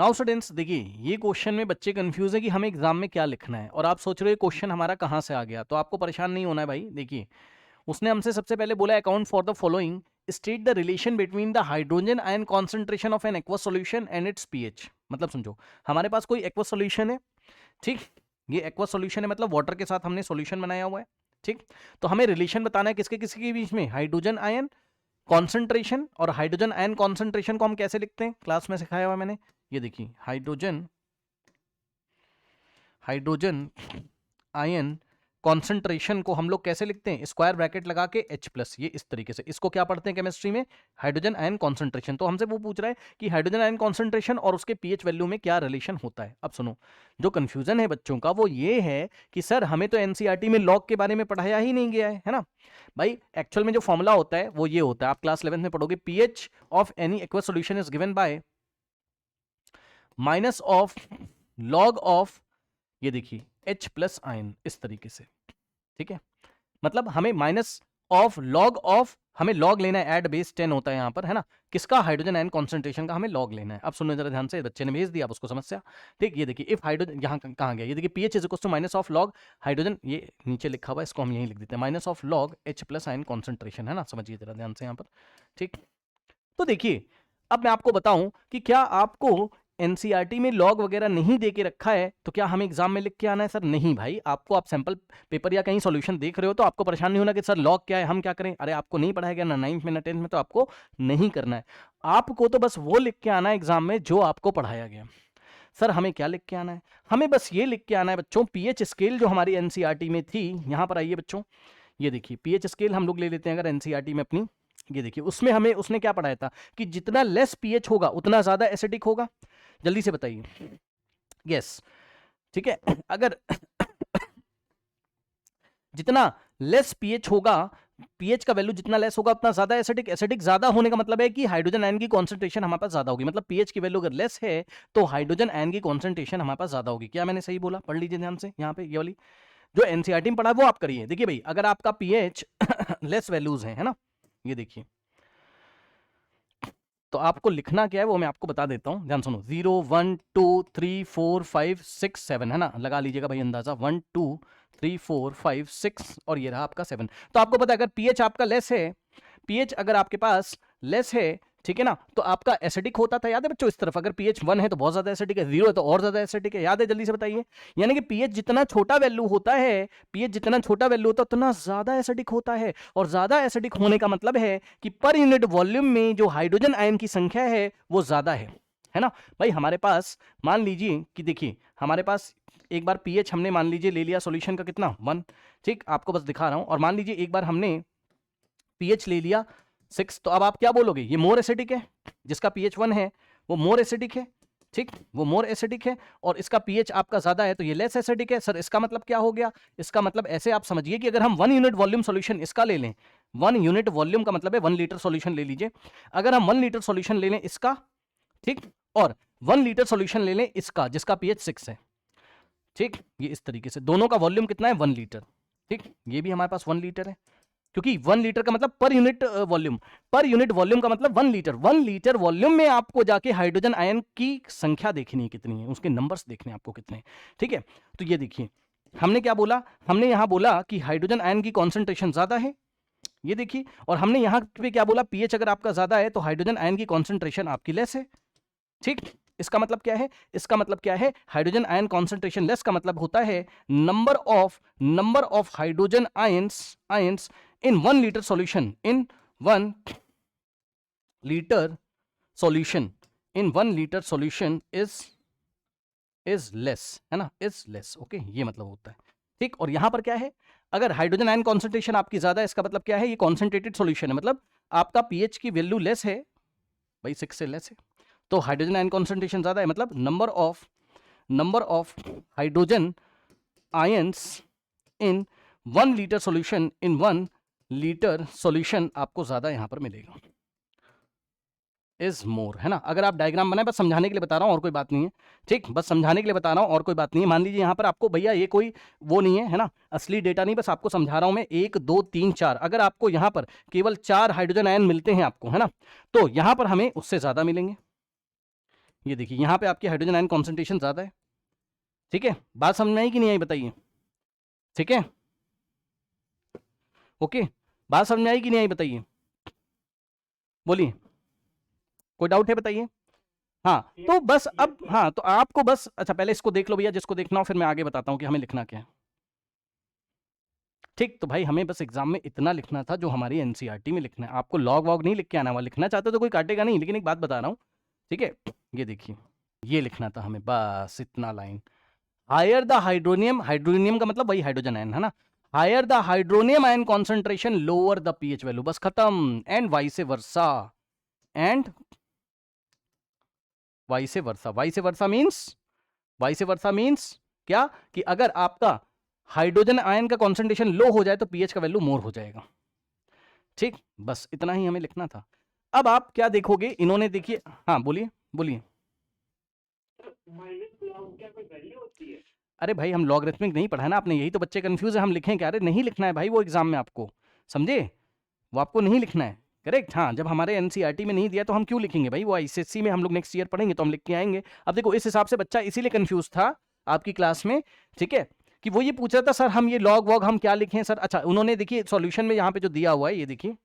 Now students देखिए, ये question में बच्चे कंफ्यूज है कि हमें एग्जाम में क्या लिखना है, और आप सोच रहे हो क्वेश्चन हमारा कहाँ से आ गया। तो आपको परेशान नहीं होना है भाई। देखिए, उसने हमसे सबसे पहले बोला account for the following, state the relation between the hydrogen ion concentration of an aqueous solution and it's pH. मतलब समझो, हमारे पास कोई एक्वस सॉल्यूशन है, ठीक। ये एक्वस सॉल्यूशन है, मतलब वाटर के साथ हमने सॉल्यूशन बनाया हुआ है, ठीक। तो हमें रिलेशन बताना है किसके किसके के बीच में, हाइड्रोजन आयन कॉन्सेंट्रेशन। और हाइड्रोजन आयन कॉन्सेंट्रेशन को हम कैसे लिखते हैं, क्लास में सिखाया हुआ मैंने। ये देखिए, हाइड्रोजन आयन कॉन्सेंट्रेशन को हम लोग कैसे लिखते हैं, स्क्वायर ब्रैकेट लगा के H+, ये इस तरीके से। इसको क्या पढ़ते हैं केमिस्ट्री में, हाइड्रोजन आयन कॉन्सेंट्रेशन। तो हमसे वो पूछ रहा है कि हाइड्रोजन आयन कॉन्सेंट्रेशन और उसके पीएच वैल्यू में क्या रिलेशन होता है। अब सुनो, जो कंफ्यूजन है बच्चों का वो ये है कि सर हमें तो एनसीईआरटी में लॉग के बारे में पढ़ाया ही नहीं गया है ना भाई। एक्चुअल में जो फॉर्मूला होता है वो ये होता है, आप क्लास 11 में पढ़ोगे, pH of any aqueous solution is given by minus of log of, ये देखिए, H+ आयन, इस तरीके से, ठीक है। मतलब हमें माइनस ऑफ लॉग ऑफ, हमें लॉग लेना है, एड बेस 10 होता है यहां पर, है ना, किसका, हाइड्रोजन आयन कॉन्सेंट्रेशन का हमें लॉग लेना है। अब सुनो जरा ध्यान से, बच्चे ने भेज दिया आप उसको समस्या, ठीक। ये देखिए, इफ हाइड्रोजन, यहाँ कहाँ गया, ये देखिए, pH is equal to minus of log hydrogen, ये नीचे लिखा हुआ है, इसको हम यहीं लिख देते हैं, minus of log H+ ion concentration, है ना। समझिए जरा ध्यान से यहाँ पर, ठीक। तो देखिए, अब मैं आपको बताऊं कि क्या आपको एनसीईआरटी में लॉग वगैरह नहीं दे के रखा है तो क्या हमें एग्जाम में लिख के आना है, सर नहीं भाई। आपको, आप सैंपल पेपर या कहीं सॉल्यूशन देख रहे हो तो आपको परेशान नहीं होना कि सर लॉग क्या है, हम क्या करें। अरे आपको नहीं पढ़ाया गया ना 9th में ना 10th में, तो आपको नहीं करना है। आपको तो बस वो लिख के आना है एग्जाम में जो आपको पढ़ाया गया। सर हमें क्या लिख के आना है, हमें बस ये लिख के आना है बच्चों, पीएच स्केल जो हमारी एनसीईआरटी में थी, यहां पर आइए बच्चों, ये देखिए, पीएच स्केल हम लोग ले लेते हैं अगर एनसीईआरटी में अपनी। ये देखिए, उसमें हमें उसने क्या पढ़ाया था कि जितना लेस पीएच होगा उतना ज्यादा एसिडिक होगा। जल्दी से बताइए, यस, ठीक है। अगर जितना लेस पीएच होगा, पीएच का वैल्यू जितना लेस होगा उतना ज्यादा एसिडिक। एसिडिक ज्यादा होने का मतलब है कि हाइड्रोजन आयन की कॉन्सेंट्रेशन हमारे पास ज्यादा होगी। मतलब पीएच की वैल्यू अगर लेस है तो हाइड्रोजन आयन की कॉन्सेंट्रेशन हमारे पास ज्यादा होगी। क्या मैंने सही बोला, पढ़ लीजिए ध्यान से, यहाँ पे ये वाली जो एनसीईआरटी में पढ़ा वो आप करिए। देखिए भाई, अगर आपका पीएच लेस वैल्यूज है ना, ये देखिए, तो आपको लिखना क्या है वो मैं आपको बता देता हूं, ध्यान सुनो। 0 1 2 3 4 5 6 7, है ना, लगा लीजिएगा भाई अंदाजा, 1 2 3 4 5 6, और ये रहा आपका 7। तो आपको पता है अगर पीएच आपका लेस है, पीएच अगर आपके पास लेस है, ठीक है ना, तो आपका एसिडिक होता था, याद है बच्चों। इस तरफ अगर पीएच 1 है तो बहुत ज्यादा एसिडिक है, 0 है तो और ज्यादा एसिडिक है, याद है, जल्दी से बताइए। यानी कि पीएच जितना छोटा वैल्यू होता है, पीएच जितना छोटा वैल्यू होता है उतना ज्यादा एसिडिक होता है। और ज्यादा एसिडिक होने का मतलब है कि पर यूनिट वॉल्यूम में जो हाइड्रोजन आयन की संख्या है वो ज्यादा है ना भाई। हमारे पास मान लीजिए कि देखिए, हमारे पास एक बार पीएच हमने मान लीजिए ले लिया सॉल्यूशन का कितना, 1, ठीक, आपको बस दिखा रहा हूं। और मान लीजिए एक बार हमने पीएच ले लिया 6, तो अब आप क्या बोलोगे, ये मोर एसिडिक है, जिसका पीएच 1 है वो मोर एसिडिक है, ठीक, वो मोर एसिडिक है। और इसका पीएच आपका ज्यादा है तो ये लेस एसिडिक है। सर इसका मतलब क्या हो गया, इसका मतलब ऐसे आप समझिए कि अगर हम 1 यूनिट वॉल्यूम सॉल्यूशन इसका ले लें, 1 यूनिट वॉल्यूम का मतलब है 1 लीटर सॉल्यूशन ले लीजिए, अगर हम 1 लीटर सॉल्यूशन ले लें इसका, ठीक, और 1 लीटर सॉल्यूशन ले लें इसका जिसका पीएच 6 है, ठीक, ये इस तरीके से, दोनों का वॉल्यूम कितना है, 1 लीटर, ठीक, ये भी हमारे पास 1 लीटर है, क्योंकि 1 लीटर का मतलब per unit volume, per unit volume का मतलब 1 लीटर। 1 लीटर वॉल्यूम में आपको जाके हाइड्रोजन आयन की संख्या देखनी है कितनी है, उसके नंबर्स देखने हैं आपको कितने हैं, ठीक है। तो ये देखिए, हमने क्या बोला, हमने यहां बोला कि हाइड्रोजन आयन की कॉन्सेंट्रेशन ज्यादा है, ये देखिए। और हमने यहां पे क्या बोला, पीएच अगर आपका ज्यादा है तो हाइड्रोजन आयन की कॉन्सेंट्रेशन आपकी लेस है, ठीक। इसका मतलब क्या है, इसका मतलब क्या है, हाइड्रोजन आयन कॉन्सेंट्रेशन लेस का मतलब होता है number of hydrogen ions in 1 liter solution, in 1 liter solution, in 1 liter solution is less, है ना, is less, ओके, ये मतलब होता है, ठीक। और यहां पर क्या है, अगर हाइड्रोजन आयन कॉन्सेंट्रेशन आपकी ज्यादा है, इसका मतलब क्या है, ये कॉन्सेंट्रेटेड सॉल्यूशन है, मतलब आपका पीएच की वैल्यू लेस है भाई, 6 से लेस है, तो हाइड्रोजन आयन कॉन्सेंट्रेशन ज्यादा है, मतलब number of hydrogen ions in 1 litre solution, in 1 litre solution आपको ज्यादा यहां पर मिलेगा, इज मोर, है ना। अगर आप डायग्राम बनाए, बस समझाने के लिए बता रहा हूं और कोई बात नहीं है, ठीक, बस समझाने के लिए बता रहा हूं और कोई बात नहीं है। मान लीजिए यहां पर आपको भैया ये कोई वो नहीं है ना, असली डेटा नहीं, बस आपको समझा रहा हूं मैं, 1 2 3 4, अगर आपको यहां पर केवल 4 हाइड्रोजन आयन मिलते हैं आपको, है ना, तो यहां पर हमें उससे ज्यादा मिलेंगे, ये देखिए यहाँ पे आपकी हाइड्रोजन आयन कॉन्सेंट्रेशन ज्यादा है, ठीक है। बात समझ में आई कि नहीं आई बताइए, ठीक है, ओके। बात समझ में आई कि नहीं आई बताइए, बोलिए, कोई डाउट है बताइए। हाँ तो बस अब, हाँ तो आपको बस, अच्छा पहले इसको देख लो भैया, जिसको देखना हो, फिर मैं आगे बताता हूँ कि हमें लिखना क्या है। ठीक, तो भाई हमें बस एग्जाम में इतना लिखना था जो हमारी एनसीईआरटी में लिखना है, आपको लॉग वॉग नहीं लिख के आना हुआ, लिखना चाहते तो कोई काटेगा नहीं, लेकिन एक बात बता रहा हूँ, ठीक है। ये देखिए, ये लिखना था हमें, बस इतना लाइन। हायर द हाइड्रोनियम, हाइड्रोनियम का मतलब वही हाइड्रोजन आयन है ना, higher the hydronium ion concentration lower the pH value, बस खत्म। And vice versa, and vice versa, vice versa means, vice versa means क्या, कि अगर आपका हाइड्रोजन आयन का कॉन्सेंट्रेशन लो हो जाए तो पीएच का वैल्यू मोर हो जाएगा, ठीक। बस इतना ही हमें लिखना था। अब आप क्या देखोगे, इन्होंने देखिए, हाँ बोलिए बोलिए। अरे भाई हम लॉगरिथमिक नहीं पढ़ा है ना आपने, यही तो बच्चे कंफ्यूज है, हम लिखें क्या, अरे नहीं लिखना है भाई वो एग्जाम में आपको, समझे, वो आपको नहीं लिखना है, करेक्ट। हाँ जब हमारे एनसीईआरटी में नहीं दिया तो हम क्यों लिखेंगे भाई, वो आईसीएसई में हम लोग नेक्स्ट ईयर पढ़ेंगे तो हम लिख के आएंगे। अब देखो इस हिसाब से बच्चा इसीलिए कंफ्यूज था आपकी क्लास में, ठीक है, कि वो ये पूछ रहा था सर हम ये लॉग वॉग हम क्या लिखें सर। अच्छा उन्होंने देखिए सॉल्यूशन में यहाँ पे जो दिया हुआ है, ये देखिए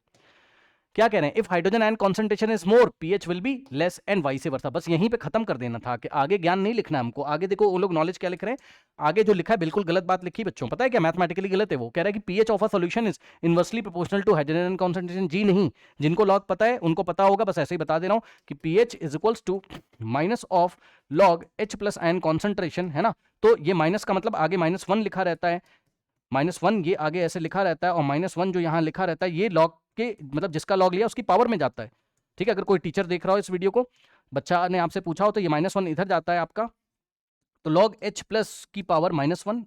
क्या कह रहे हैं, if hydrogen ion concentration is more pH will be less and vice वर्सा। बस यहीं पे खत्म कर देना था, कि आगे ज्ञान नहीं लिखना हमको। आगे देखो वो लोग नॉलेज क्या लिख रहे हैं, आगे जो लिखा है बिल्कुल गलत बात लिखी बच्चों, पता है क्या, मैथमेटिकली गलत है। वो कह रहा है कि pH of a solution is inversely proportional to hydrogen ion concentration. जी नहीं, जिनको लॉग पता है उनको पता होगा, बस ऐसे ही बता दे रहा हूं कि pH is equals to minus of log H plus ion concentration, है ना। तो ये माइनस का मतलब आगे -1 लिखा रहता है, -1 ये आगे ऐसे लिखा रहता है, और -1 जो यहाँ लिखा रहता है ये लॉग के मतलब जिसका लॉग लिया उसकी पावर में जाता है, ठीक है। अगर कोई टीचर देख रहा हो इस वीडियो को, बच्चा ने आपसे पूछा हो तो ये -1 इधर जाता है आपका, तो लॉग एच प्लस की पावर -1।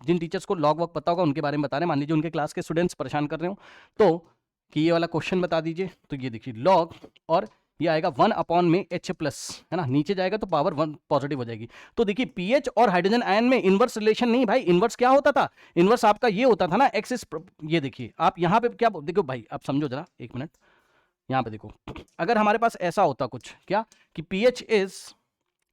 जिन टीचर्स को लॉग वॉग पता होगा उनके बारे में बता रहे हैं, मान लीजिए उनके क्लास के स्टूडेंट्स परेशान कर रहे हो तो कि ये वाला क्वेश्चन बता दीजिए, तो ये देखिए लॉग, और ये आएगा 1 अपॉन में एच प्लस, है ना, नीचे जाएगा तो पावर 1 पॉजिटिव हो जाएगी। तो देखिए पीएच और हाइड्रोजन आयन में इनवर्स रिलेशन नहीं भाई, इनवर्स क्या होता था, इनवर्स आपका ये होता था ना एक्स इज, ये देखिए आप यहाँ पे क्या देखो भाई, आप समझो जरा एक मिनट, यहाँ पे देखो, अगर हमारे पास ऐसा होता कुछ क्या, कि पीएच इज,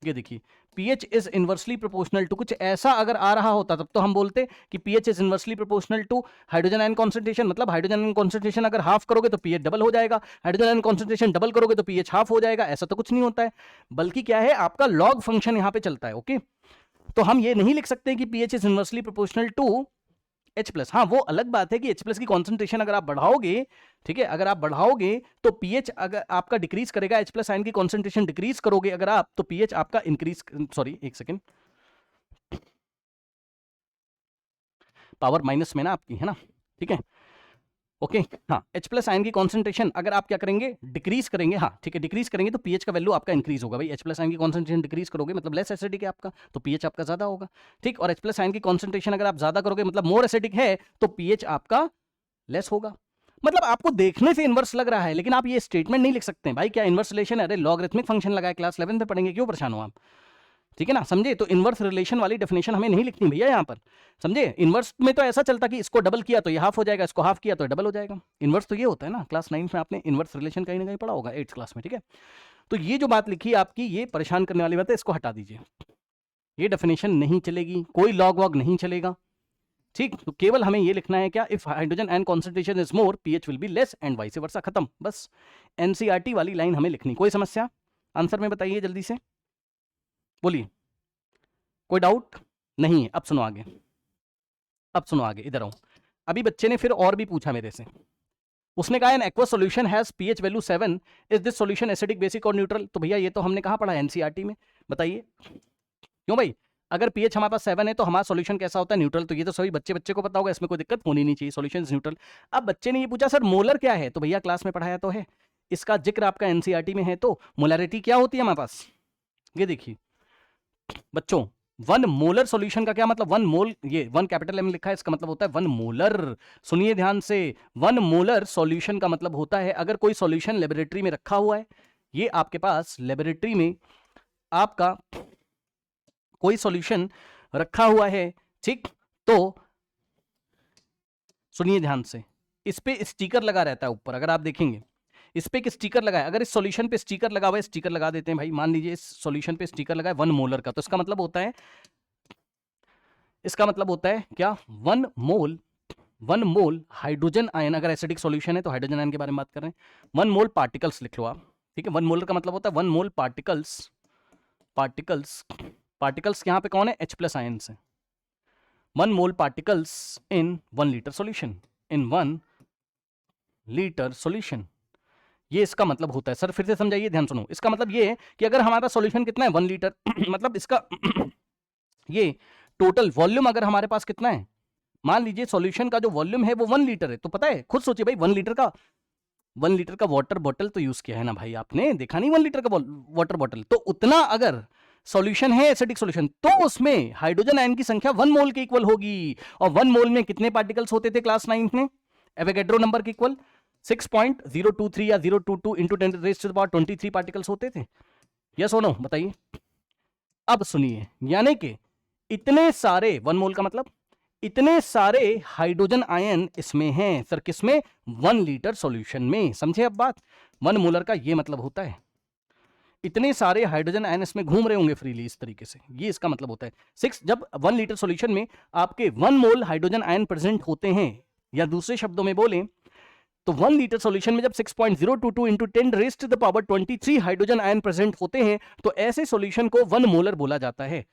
ये देखिए pH is inversely proportional to, कुछ ऐसा अगर आ रहा होता तब तो हम बोलते कि pH is inversely proportional to hydrogen ion concentration, मतलब हाइड्रोजन आयन कॉन्सेंट्रेशन अगर हाफ करोगे तो pH डबल हो जाएगा, हाइड्रोजन आयन कॉन्सेंट्रेशन डबल करोगे तो pH हाफ हो जाएगा। ऐसा तो कुछ नहीं होता है, बल्कि क्या है आपका लॉग फंक्शन यहाँ पे चलता है, ओके। तो हम ये नहीं लिख सकते कि pH is inversely proportional to H plus. हाँ वो अलग बात है कि H प्लस की कॉन्सेंट्रेशन अगर आप बढ़ाओगे, ठीक है, अगर आप बढ़ाओगे तो पीएच अगर आपका डिक्रीज करेगा, H प्लस आयन की कॉन्सेंट्रेशन डिक्रीज करोगे अगर आप, तो पीएच आपका इंक्रीज, सॉरी एक सेकेंड, पावर माइनस में ना आपकी, है ना, ठीक है, ओके। हाँ H प्लस आयन की कॉन्सेंट्रेशन अगर आप क्या करेंगे, डिक्रीज करेंगे, हाँ ठीक है, डिक्रीज करेंगे तो पीएच का वैल्यू आपका इंक्रीज होगा भाई। H प्लस आयन की कॉन्सेंट्रेशन डिक्रीज करोगे मतलब लेस एसिडिक है आपका, तो पीएच आपका ज्यादा होगा, ठीक। और H प्लस आयन की कॉन्सेंट्रेशन अगर आप ज्यादा करोगे मतलब मोर एसिडिक है, तो पीएच आपका लेस होगा। मतलब आपको देखने से इनवर्स लग रहा है, लेकिन आप ये स्टेटमेंट नहीं लिख सकते भाई क्या इनवर्स रिलेशन है, अरे लॉगरिथमिक फंक्शन लगाए, क्लास 11 में पढ़ेंगे, क्यों परेशान हो आप, ठीक है ना, समझे। तो इनवर्स रिलेशन वाली डेफिनेशन हमें नहीं लिखनी भैया यहाँ पर, समझे। इनवर्स में तो ऐसा चलता कि इसको डबल किया तो ये हाफ हो जाएगा, इसको हाफ किया तो डबल हो जाएगा। इनवर्स तो ये होता है ना, क्लास 9 में आपने इनवर्स रिलेशन कहीं ना कहीं पढ़ा होगा, 8th क्लास में, ठीक है। तो ये जो बात लिखी है आपकी, ये परेशान करने वाली बात है, इसको हटा दीजिए, ये डेफिनेशन नहीं चलेगी, कोई लॉग वॉग नहीं चलेगा, ठीक। तो केवल हमें ये लिखना है क्या, if hydrogen ion concentration is more pH will be less and vice वर्सा, खत्म। बस एनसीईआरटी वाली लाइन हमें लिखनी, कोई समस्या आंसर में बताइए जल्दी से, बोलिए, कोई डाउट नहीं है। अब सुनो आगे, अब सुनो आगे, इधर आओ। अभी बच्चे ने फिर और भी पूछा मेरे से, उसने कहा N aqua solution has pH value 7, is this solution acidic, basic और न्यूट्रल। तो भैया ये तो हमने कहाँ पढ़ा है, एनसीईआरटी में, बताइए क्यों भाई, अगर पीएच हमारे पास 7 है तो हमारा सॉल्यूशन कैसा होता है, न्यूट्रल। तो ये तो सभी बच्चे बच्चे को पता होगा, इसमें कोई दिक्कत होनी नहीं चाहिए, सॉल्यूशन न्यूट्रल। अब बच्चे ने ये पूछा सर मोलर क्या है, तो भैया क्लास में पढ़ाया तो है, इसका जिक्र आपका एनसीईआरटी में है। तो मोलरिटी क्या होती है हमारे पास, ये देखिए बच्चों, 1 मोलर सॉल्यूशन का क्या मतलब, 1 मोल, ये 1 कैपिटल एम लिखा है, इसका मतलब होता है 1 मोलर। सुनिए ध्यान से, 1 मोलर सॉल्यूशन का मतलब होता है अगर कोई सॉल्यूशन लेबोरेटरी में रखा हुआ है, ये आपके पास लेबोरेटरी में आपका कोई सॉल्यूशन रखा हुआ है, ठीक। तो सुनिए ध्यान से, इस पे स्टिकर लगा रहता है ऊपर, अगर आप देखेंगे इस पे एक स्टिकर लगाया, अगर इस सॉल्यूशन पे स्टिकर लगा हुआ है, स्टिकर लगा देते हैं भाई, मान लीजिए इस सॉल्यूशन पे स्टिकर लगा है 1 मोलर का, तो इसका मतलब होता है, इसका मतलब होता है क्या, 1 मोल हाइड्रोजन आयन, अगर एसिडिक सॉल्यूशन है तो हाइड्रोजन आयन के बारे में बात कर रहे हैं, 1 मोल पार्टिकल्स लिख लो आप, ठीक है। 1 मोलर का मतलब होता है 1 मोल पार्टिकल्स, पार्टिकल्स यहाँ पे कौन है, H+ आयन से, 1 mole particles in 1 litre solution, in 1 litre solution, ये इसका मतलब होता है। सर फिर से समझाइए, ध्यान सुनो, इसका मतलब ये है कि अगर हमारा सॉल्यूशन कितना है 1 लीटर मतलब इसका ये टोटल वॉल्यूम अगर हमारे पास कितना है, मान लीजिए सॉल्यूशन का जो वॉल्यूम है वो 1 लीटर है, तो पता है, खुद सोचिए भाई, 1 लीटर का वाटर बॉटल तो यूज किया है ना भाई आपने, देखा नहीं 1 लीटर का वाटर बॉटल, तो उतना अगर सॉल्यूशन है एसिडिक सॉल्यूशन, तो उसमें हाइड्रोजन आयन की संख्या 1 मोल के इक्वल होगी। और 1 मोल में कितने पार्टिकल्स होते थे क्लास 9 में, एवोगैड्रो नंबर के इक्वल 6.023 या 022 इंटू 10⁻23 पार्टिकल्स होते थे। यस और नो बताइए। अब सुनिए, यानी कि इतने सारे 1 मोल का मतलब इतने सारे हाइड्रोजन आयन इसमें हैं सर, किसमें, 1 लीटर सॉल्यूशन में। समझे अब बात, 1 मोलर का ये मतलब होता है इतने सारे हाइड्रोजन आयन इसमें घूम रहे होंगे फ्रीली, इस तरीके से, ये इसका मतलब होता है। 6, जब 1 लीटर सॉल्यूशन में आपके 1 मोल हाइड्रोजन आयन प्रेजेंट होते हैं, या दूसरे शब्दों में बोलें तो 1 लीटर सॉल्यूशन में जब 6.022 इंटू 10⁻23 हाइड्रोजन आयन प्रेजेंट होते हैं, तो ऐसे सॉल्यूशन को 1 मोलर बोला जाता है।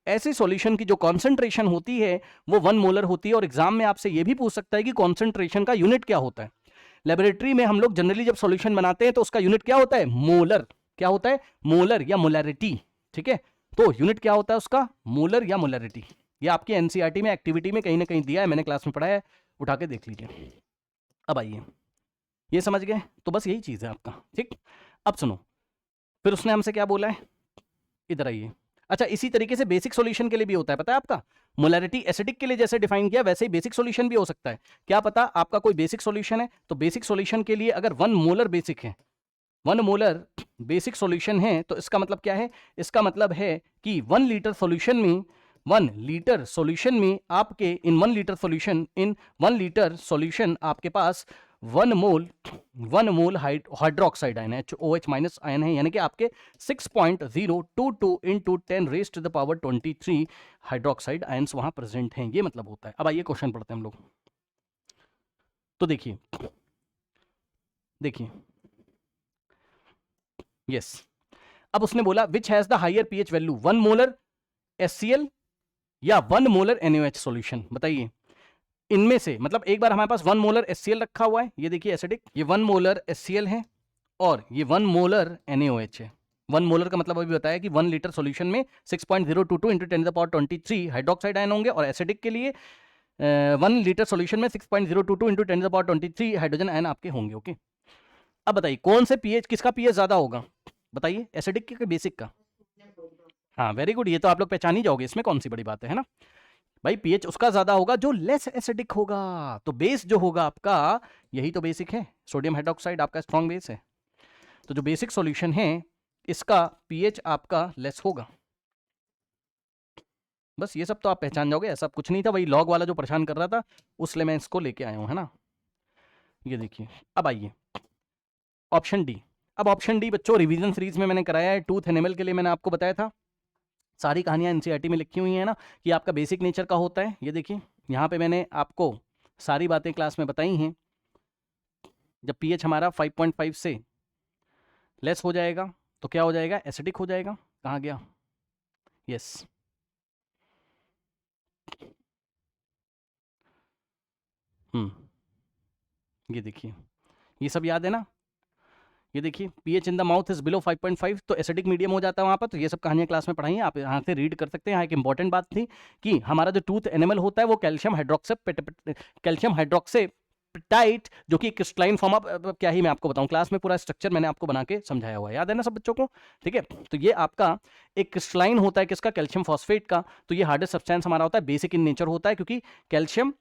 ऐसे सॉल्यूशन की जो कॉन्सेंट्रेशन होती है वो 1 मोलर होती है। और एग्जाम में आपसे ये भी पूछ सकता है कि कॉन्सेंट्रेशन का यूनिट क्या होता है। लेबोरेटरी में हम लोग जनरली जब सॉल्यूशन बनाते हैं तो उसका यूनिट क्या होता है, मोलर। क्या होता है, मोलर या मोलैरिटी, ठीक है। तो यूनिट क्या होता है उसका, मोलर या मोलैरिटी। ये आपकी एनसीईआरटी में एक्टिविटी में कहीं ना कहीं दिया है, मैंने क्लास में पढ़ा है, उठा के देख लीजिए। अब आइए, ये समझ गए, तो बस यही चीज है आपका, ठीक। अब सुनो, फिर उसने हमसे क्या बोला है, इधर आइए। अच्छा, इसी तरीके से बेसिक सॉल्यूशन के लिए भी होता है, पता है आपका, मोलैरिटी एसिडिक के लिए जैसे डिफाइन किया वैसे ही बेसिक सॉल्यूशन भी हो सकता है। क्या पता आपका कोई बेसिक सॉल्यूशन है, तो बेसिक सॉल्यूशन के लिए अगर 1 मोलर बेसिक है, 1 मोलर बेसिक सॉल्यूशन है, तो इसका मतलब क्या है, इसका मतलब है कि 1 लीटर सॉल्यूशन में, 1 लीटर सॉल्यूशन में आपके इन 1 लीटर सॉल्यूशन आपके पास 1 मोल हाइड्रोक्साइड आयन है, OH- आयन है, यानी कि आपके 6.022 इंटू 10⁻23 हाइड्रोक्साइड आयन्स वहां प्रेजेंट हैं, ये मतलब होता है। अब आइए क्वेश्चन पढ़ते हैं हम लोग। तो देखिए यस, अब उसने बोला which has the higher pH value, 1 molar HCl या 1 मोलर NaOH सॉल्यूशन। बताइए इनमें से, मतलब एक बार हमारे पास 1 मोलर HCl रखा हुआ है, ये देखिए एसिडिक, ये 1 मोलर HCl है और ये 1 मोलर NaOH है। 1 मोलर का मतलब अभी बताया कि 1 लीटर सॉल्यूशन में 6.022 इंटू 10⁻23 हाइड्रोक्साइड आयन होंगे, और एसिडिक के लिए 1 लीटर सॉल्यूशन में 6.022 इंटू 10⁻23 हाइड्रोजन आयन आपके होंगे। ओके, अब बताइए कौन से पीएच, किसका पीएच ज्यादा होगा, बताइए, एसिडिक के बेसिक का। हाँ वेरी गुड, ये तो आप लोग पहचान ही जाओगे, इसमें कौन सी बड़ी बात है ना भाई। पीएच उसका ज्यादा होगा जो लेस एसिडिक होगा। तो बेस जो होगा आपका, यही तो बेसिक है, सोडियम हाइड्रोक्साइड आपका स्ट्रॉन्ग बेस है। तो जो बेसिक सॉल्यूशन है इसका पीएच आपका लेस होगा। बस ये सब तो आप पहचान जाओगे, ऐसा कुछ नहीं था, वही लॉग वाला जो परेशान कर रहा था उसलिए मैं इसको लेके आया हूं, है ना। ये देखिए, अब आइए ऑप्शन डी। अब ऑप्शन डी बच्चों रिवीजन सीरीज में मैंने कराया है, टूथ एनिमल के लिए मैंने आपको बताया था, सारी कहानियां एनसीईआरटी में लिखी हुई है ना, कि आपका बेसिक नेचर का होता है। ये देखिए यहाँ पे मैंने आपको सारी बातें क्लास में बताई हैं। जब पीएच हमारा 5.5 से लेस हो जाएगा तो क्या हो जाएगा, एसिडिक हो जाएगा। कहाँ गया, यस ये देखिए, ये सब याद है ना। ये देखिए pH in the mouth is below 5.5 तो एसिडिक मीडियम हो जाता है वहां पर। तो ये सब कहानियां क्लास में पढ़ाई हैं, आप यहाँ से रीड कर सकते हैं। यहाँ एक इंपॉर्टेंट बात थी कि हमारा जो टूथ एनिमल होता है वो कैल्शियम हाइड्रोक्सीपेटाइट, जो कि क्रिस्टलाइन फॉर्म ऑफ, क्या ही मैं आपको बताऊं, क्लास में पूरा स्ट्रक्चर मैंने आपको बना के समझाया हुआ है, याद है ना सब बच्चों को, ठीक है। तो ये आपका एक क्रिस्टलाइन होता है, किसका, कैल्शियम फॉस्फेट का। तो ये हार्डेस्ट सब्सटेंस हमारा होता है, बेसिक इन नेचर होता है, क्योंकि कैल्शियम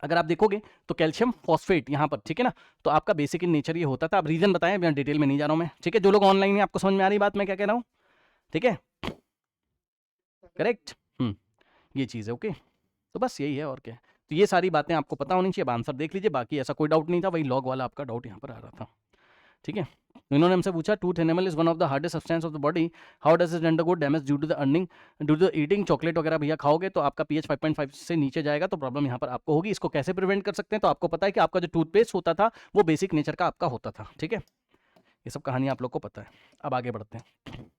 अगर आप देखोगे तो कैल्शियम फॉस्फेट यहाँ पर, ठीक है ना। तो आपका बेसिक इन नेचर ये होता था। अब रीजन बताएं, मैं डिटेल में नहीं जा रहा हूं मैं, ठीक है। जो लोग ऑनलाइन है आपको समझ में आ रही बात मैं क्या कह रहा हूँ, ठीक है, करेक्ट। ये चीज़ है, ओके। तो बस यही है और क्या है। तो ये सारी बातें आपको पता होनी चाहिए। अब आंसर देख लीजिए, बाकी ऐसा कोई डाउट नहीं था, वही लॉग वाला आपका डाउट यहाँ पर आ रहा था। ठीक है। तो इन्होंने हमसे पूछा tooth enamel is one of the hardest substance of the body, how does it undergo damage due to the earning due to eating. Chocolate वगैरह भैया खाओगे तो आपका पीएच 5.5 से नीचे जाएगा, तो प्रॉब्लम यहाँ पर आपको होगी। इसको कैसे प्रिवेंट कर सकते हैं, तो आपको पता है कि आपका जो टूथपेस्ट होता था वो बेसिक नेचर का आपका होता था। ठीक है, ये सब कहानी आप लोग को पता है। अब आगे बढ़ते हैं।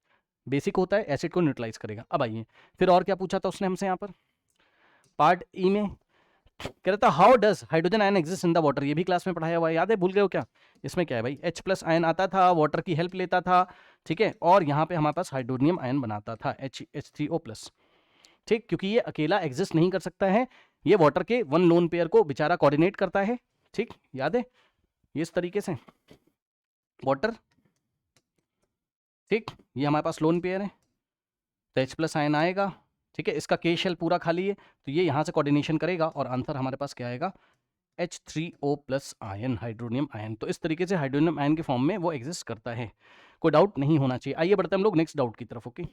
बेसिक होता है, एसिड को न्यूट्रलाइज करेगा। अब आइए फिर और क्या पूछा था उसने हमसे यहाँ पर पार्ट ई में, कह रहा था how does hydrogen ion exist in the water. ये भी क्लास में पढ़ाया हुआ है, याद है, भूल गए हो क्या। इसमें क्या है भाई, H+ आयन आता था, वाटर की हेल्प लेता था, ठीक है, और यहाँ पे हमारे पास हाइड्रोनियम आयन बनाता था H3O+। ठीक, क्योंकि ये अकेला एग्जिस्ट नहीं कर सकता है, ये वाटर के वन लोन पेयर को बेचारा कोऑर्डिनेट करता है। ठीक, याद है ये इस तरीके से वाटर, ठीक, ये हमारे पास लोन पेयर है, तो H+ आयन आएगा, ठीक है, इसका K शेल पूरा खाली है, तो ये यहाँ से कोऑर्डिनेशन करेगा और आंसर हमारे पास क्या आएगा, H3O+ आयन, हाइड्रोनियम आयन। तो इस तरीके से हाइड्रोनियम आयन के फॉर्म में वो एग्जिस्ट करता है, कोई डाउट नहीं होना चाहिए। आइए बढ़ते हैं हम लोग नेक्स्ट डाउट की तरफ। ओके,